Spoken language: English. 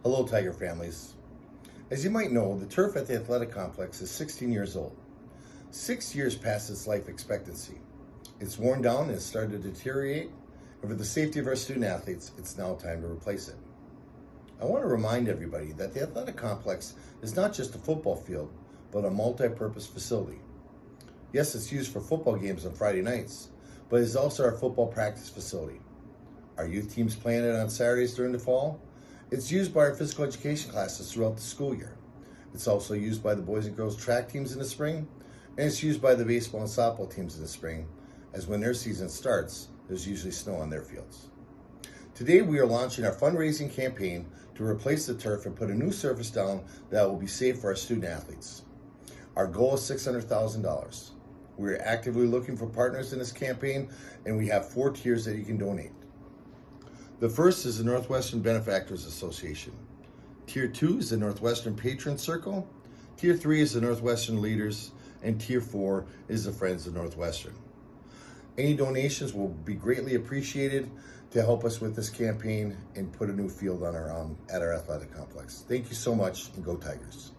Hello, Tiger families. As you might know, the turf at the athletic complex is 16 years old. 6 years past its life expectancy. It's worn down and has started to deteriorate, and for the safety of our student athletes, it's now time to replace it. I want to remind everybody that the athletic complex is not just a football field, but a multi-purpose facility. Yes, it's used for football games on Friday nights, but it's also our football practice facility. Our youth teams play in it on Saturdays during the fall. It's used by our physical education classes throughout the school year. It's also used by the boys and girls track teams in the spring, and it's used by the baseball and softball teams in the spring, as when their season starts, there's usually snow on their fields. Today we are launching our fundraising campaign to replace the turf and put a new surface down that will be safe for our student athletes. Our goal is $600,000. We are actively looking for partners in this campaign, and we have 4 tiers that you can donate. The first is the Northwestern Benefactors Association. Tier 2 is the Northwestern Patron Circle. Tier 3 is the Northwestern Leaders. And Tier 4 is the Friends of Northwestern. Any donations will be greatly appreciated to help us with this campaign and put a new field on at our athletic complex. Thank you so much, and go Tigers.